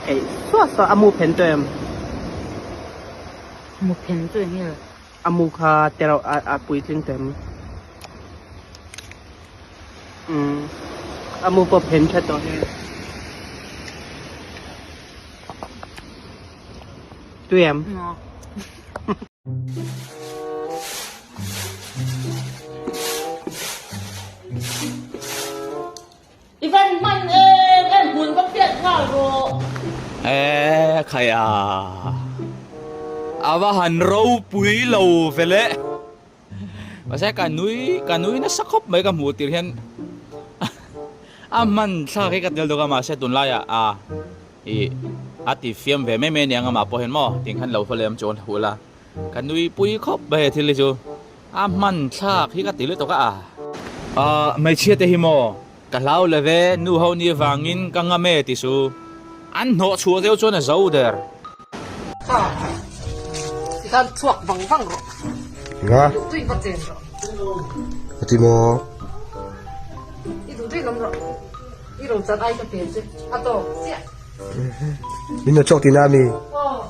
诶，说说阿木片对，木片对那个，阿木卡แต่เราอาปุยถึงเต็มอามูปะเพนแค่ตัวเองตัวเอง 哦， อีแฟนมันเองไอ้หุ่นก็เปลี่ยนข้าวโร kaya awahan raw pui lo vele kasi kanui na sakop may kamutir yan aman sa kay katil do ka mase tunlaya ati fiam ve me ni ang mapohen mo tinghan lo phalem chon hula kanui pui khop be thili chu aman sa khi katil to ka mai chia te hi mo kalau leve nu ho ni wangin ka ngame ti su an no chu deu chon a zo der 你看错放放了， nga 有对不真了， ati mo 你都对怎么着？你都真爱个别子，啊都是， nino chok tinami 哦，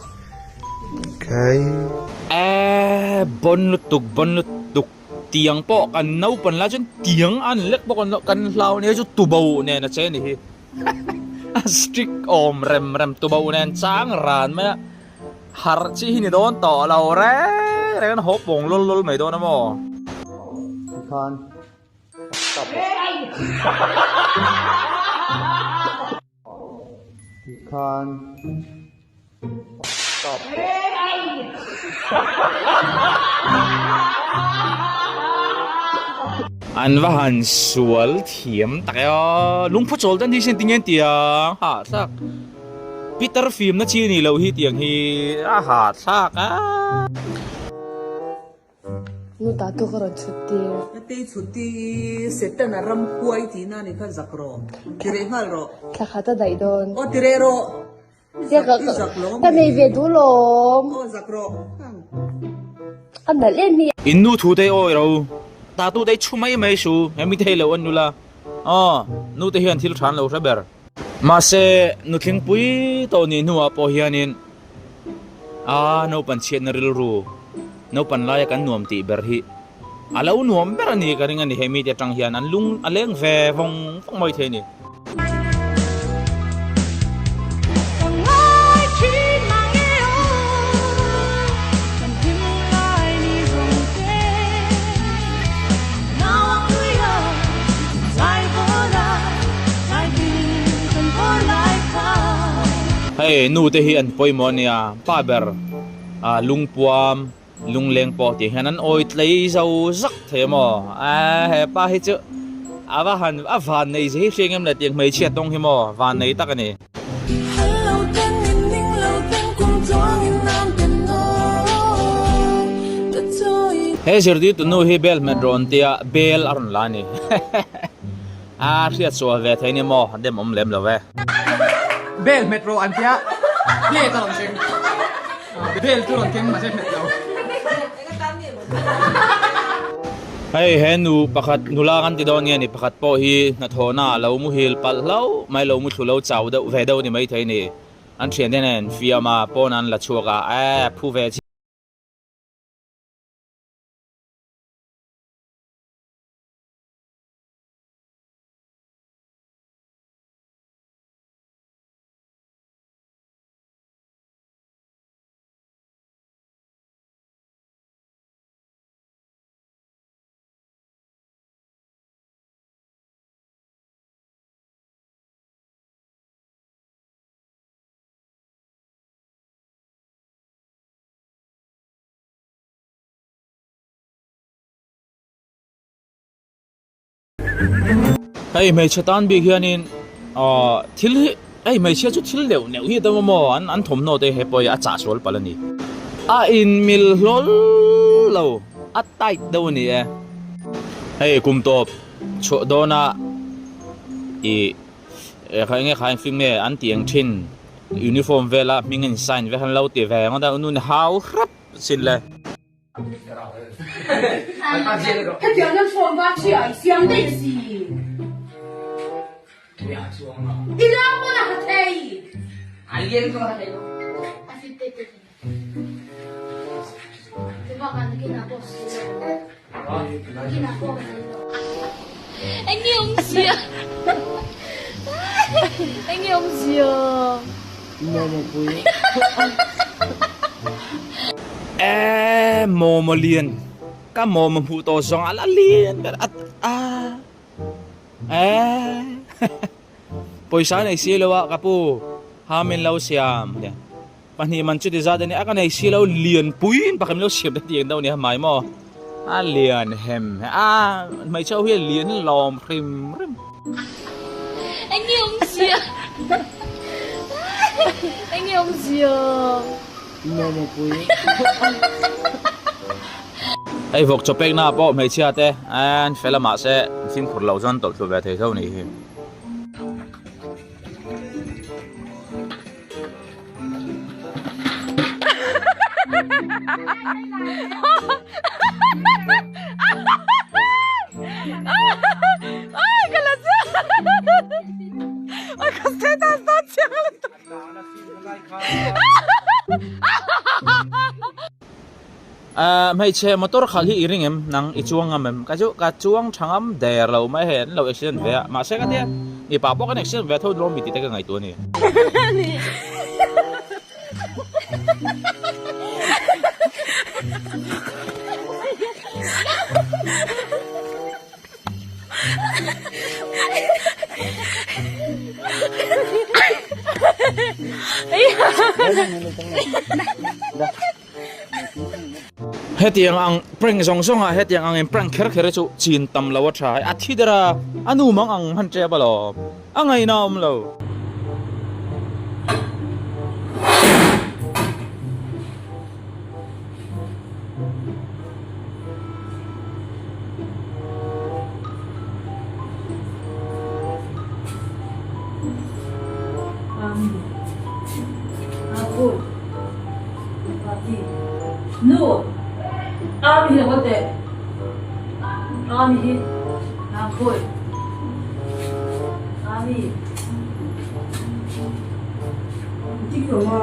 kay bon lutuk tiang po kan nau pan la chen tiang an lek po kan lau ne chu tubau ne na che ni strict om rem tubau ne chang ran ma har chi ni don to lau re kan hop bong lol mai don mo kan kan an vahan sual thiam takya lungpho chol dan hi sen tingen tiang ha sak Peter film na chi ni lo hi tiang hi ha sak nu ta to karo chutti Ate chuti seta na ram kuai ti na ni khan zakro tire ngal ro tla khata dai don o tire ro ya ga ta me ve du lom o zakro an da le mi innu thu te oi ro ta tu te chumai mai su hemi te lo an nula nu te hian thil than lo raber ma se nu thing pui to ni nuwa po hianin no pan chen na ril ru no pan la ya kan nuam ti ber hi alo nuam ber ani ka ringa ni hemi te tang hian an lung aleng ve vong moi the ni hey nu te hi an poi mo nia pa ber lung puam lung leng po ti hanan oi tlei zo zak the mo he pa hi chu awahan avan nei je hringem la tiang mai chia tong hi mo van nei tak ani he jirdi tu nu hi bel medron tia bel arun lani riat so ve thaini mo dem om lem lo ve Bel Metro Antia Ple talon sing Bel tulon king ma se metro hey henu pakhat nulakan ti don nge ni pakhat po hi na thona lo mu hil pal lo mai lo mu thulo chaw da ve do ni mai thai ni an thian den fiama ponan la chuka phu ve hey mai chatan bi hianin thil hey mai chia chu thil leu neu hi ta mo an thom no te he poi a cha sol palani in mil lol lo a tai do ni hey kum top cho dona khai nge khai film ne an tiang thin uniform vela mingen sign ve han lo ti ve ngada nun hau rap sin le 他讲的说话去啊，相对是。你让我那个太，哎 Lian ko kayo. Diba kan ginapos sila? Ginapos sila. Anh yêu ông Diệp. Anh yêu ông Diệp. Mò mà liền. Cả mò mà phụ tổ dòng là liền. Poisa na isilaw kapo. Hamin law siyam. Paniman chute zada ni akan na isilaw lian puin pa kami law siyam na tiyang daw ni hamay mo. Lian hem. May chow hiya lian lom rim. Anh yêu ông Diệp. Anh yêu ông Diệp. Ay vok chopek na po may chiate. An fela ma se fin khur law zon tol thu ve thei thau ni. May che motor khali iring em nang ichuang am ka chuang thangam der lo mai hen lo accident ve ma se ka dia ni pa po kan accident ve tho lo mi ti te ka ngai tu ni hết tiếng ang prank song song hết tiếng ang prank kher kher chu chin tam lo tha athi dara anu mang ang han che balo angai nam lo No. Ami là what the? Ami na boy. Ami. Chị rồi mà.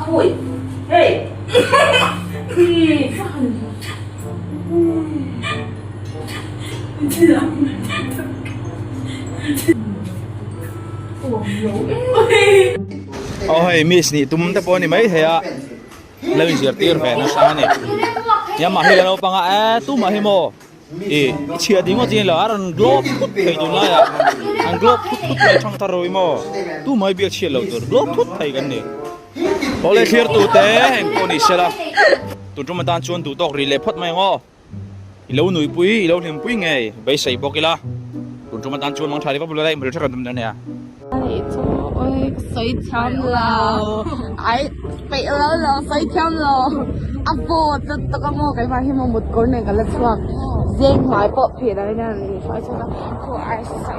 Boy. Hey. Đi. ôi miss ni tum ta po ni mai thea lâu giờ tir về nó sao nè ya mà hi lo pa nga tu mà hi mo chia đi ngó tin là ăn globe phút thầy tu la ya ăn globe phút thầy trong ta rồi mo tu mai biết chia lâu rồi globe phút thầy cái này bỏ lại clear tu te hen ko ni sela tu trung tan chuan tu tok ri le phot mai ngo lâu nui pui lâu thêm pui nghe bây say bokila tu trung tan chuan mang thari pa bula dai mur thak dum da ne Ôi, sấy chăm lâu. Ai, bị lâu sấy chăm lâu. Apo, tôi có mua cái mà khi mà một con này cái là chuột. Riêng hỏi bộ phía đấy nha, phải cho nó. Cô ai sấy.